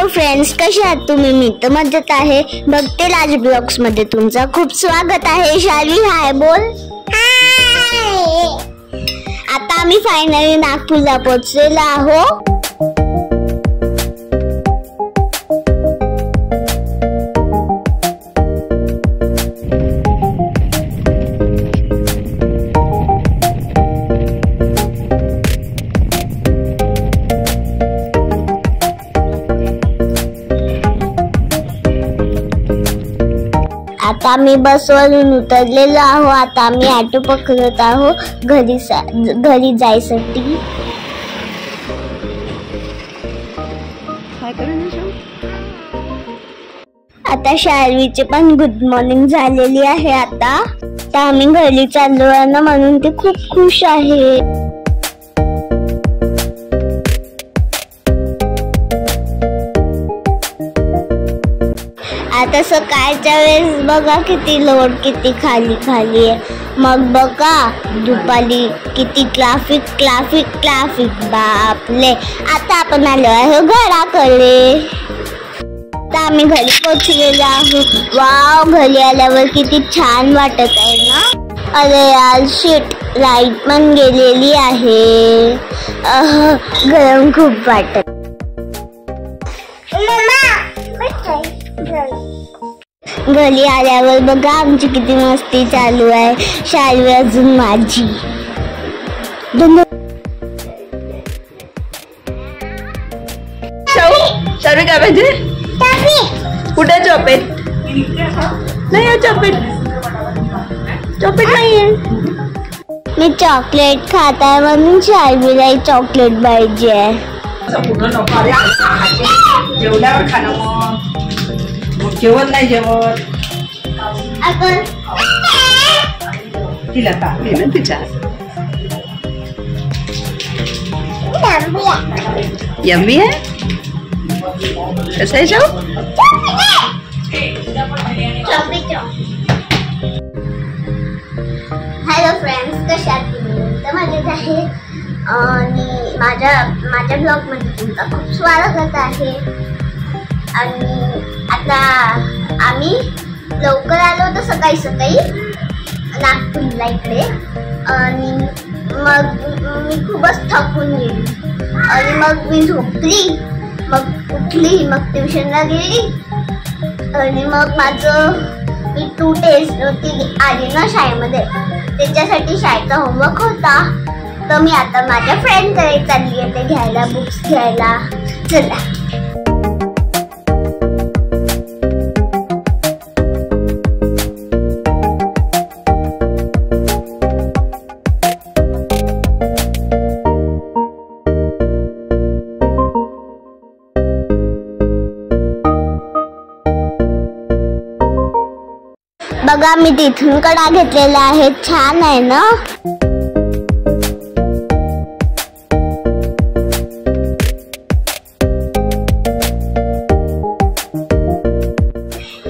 Hello friends, कसे आहात तुम्ही? मी तर मजेत आहे. बघते राज ब्लॉग्स मध्ये तुमचं खूप स्वागत आहे. शाली हाय बोल. हाय. आता आम्ही फायनली नागपूरला पोहोचलेलो आहोत. आता आम्ही बसवरून उतरलेलो आहोत. आता आम्ही ऑटो पकडत आहोत घरी जायसाठी. आता शार्वीचे पण गुड मॉर्निंग झालेली आहे. आता आम्ही घरी चाललो आहे ना, म्हणून ते खूप खुश आहे. आता सकाळच्या वेळेस बघा किती लोड, किती खाली आहे. मग बघा दुपारी किती ट्रॅफिक बापले. आता आपण आलो आहे घराकडे. आता आम्ही घरी पोहोचलेलो आहोत. वाव, घरी आल्यावर किती छान वाटत आहे ना. अरे यार शिट, लाईट पण गेलेली आहे. गरम खूप वाटत. घरी आल्यावर बघा आमची किती मस्ती चालू आहे. शाळी अजून माझी. शाळी काय पाहिजे? कुठे चॉपेट? नाही चॉपेट नाहीये. मी चॉकलेट खात आहे म्हणून शाळीला चॉकलेट पाहिजे. जेवल्यावर खाणं, जेवण नाही जेवत. तिला तापले ना तिच्या. यम्मी आहे. कसं आहे जाऊ? हॅलो फ्रेंड्स, कशा आहात तुम्ही? तर मजेत आहे. आणि माझ्या ब्लॉग मध्ये तुमचं खूप स्वागत आहे. आणि आता आम्ही लवकर आलो होतो सकाळी नागपूरला इकडे. आणि मग मी खूपच थकून गेली. आणि मग मी झोपली. मग उठली, मग ट्युशनला गेली. आणि मग मी 2 टेस्ट आली ना शाळेमध्ये, त्याच्यासाठी शाळेचा होमवर्क होता. तर मी आता माझ्या फ्रेंडकडे चालली आहे ते घ्यायला, बुक्स घ्यायला. चला. बघा मी तिथून कडा घेतलेला आहे. छान आहे ना.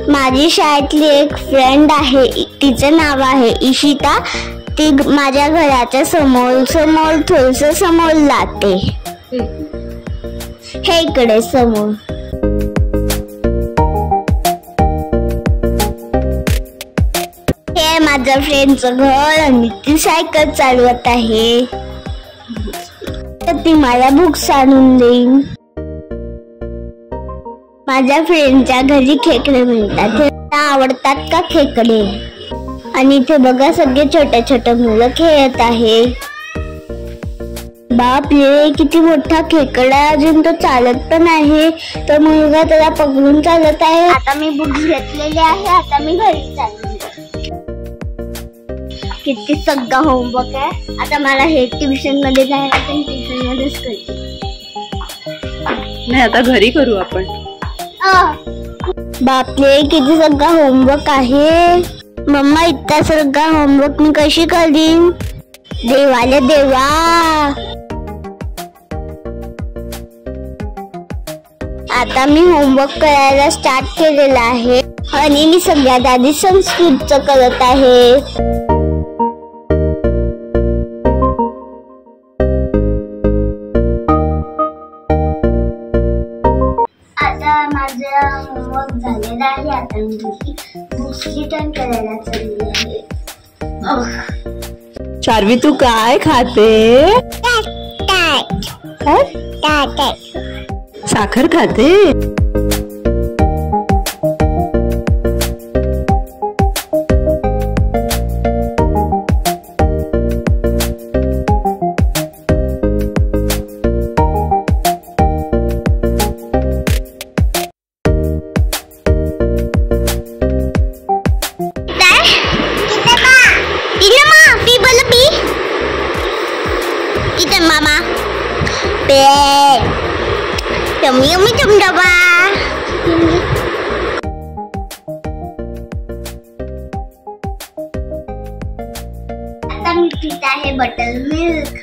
माझी शाळेतली एक फ्रेंड आहे, तिचं नाव आहे इशिता. ती माझ्या घराच्या समोर थोडस समोर जाते. हे इकडे समोर. हे माझ्या फ्रेंडचं घर आणि ती सायकल चालवत आहे. तर ती मला बुक्स आणून देईन. माझ्या फ्रेंडच्या घरी खेकडे मिळतात. त्याला आवडतात का खेकडे? आणि इथे बघा सगळे छोटे मुलं खेळत आहे. बापरे, किती मोठा खेकडा. अजून तो चालत पण आहे. तो मुलगा त्याला पकडून चालत आहे. आता मी बुक्स घेतलेले आहे. आता मी घरी चालली. किती सगळा होमवर्क आहे. आता मला हे ट्युशन मध्ये जायला, ट्युशन मध्येच करते. नाही, आता घरी करू आपण. बापरे, किती सगळा होमवर्क आहे. मम्मा, इतका सगळा होमवर्क मी कशी करीन? देवा. आता मी होमवर्क करायला स्टार्ट केलेला आहे. आणि मी सगळ्यात आधी संस्कृतचं करत आहे. आता माझा होमवर्क झालेला आहे. आता मी बुक्स रिटर्न करायला चालली आहे. शार्वी तू काय खाते? साखर खाते? Mama, yummy yummy tum daba. आता मी पीत आहे बटर मिल्क.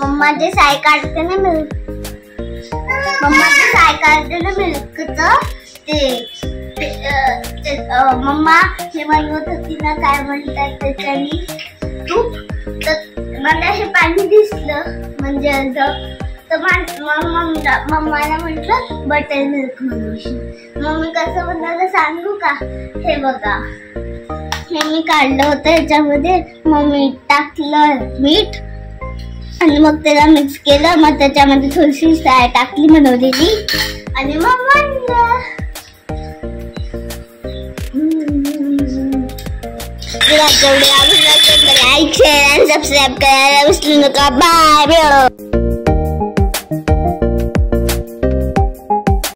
मम्मा जे साय काढते ना मिल्क, मम्मा जे साय काढते ना मिल्कचं ते मम्मा हे बनवत होती ना, काय म्हणतात त्याच्यानी तूप. तर मला हे पाणी दिसलं म्हणजे तर मम्माला म्हटलं बटर मिल्क म्हणून. मम्मी कसं बनवलं सांगू का? हे बघा, हे मी काढलं होतं याच्यामध्ये. मग मीठ टाकलं, मीठ, आणि मग त्याला मिक्स केलं. मग त्याच्यामध्ये थोडीशी साय टाकली बनवलेली आणि मग बनलं. लाईक, शेअर आणि सबस्क्राईब करायला विसरू नका. बाय.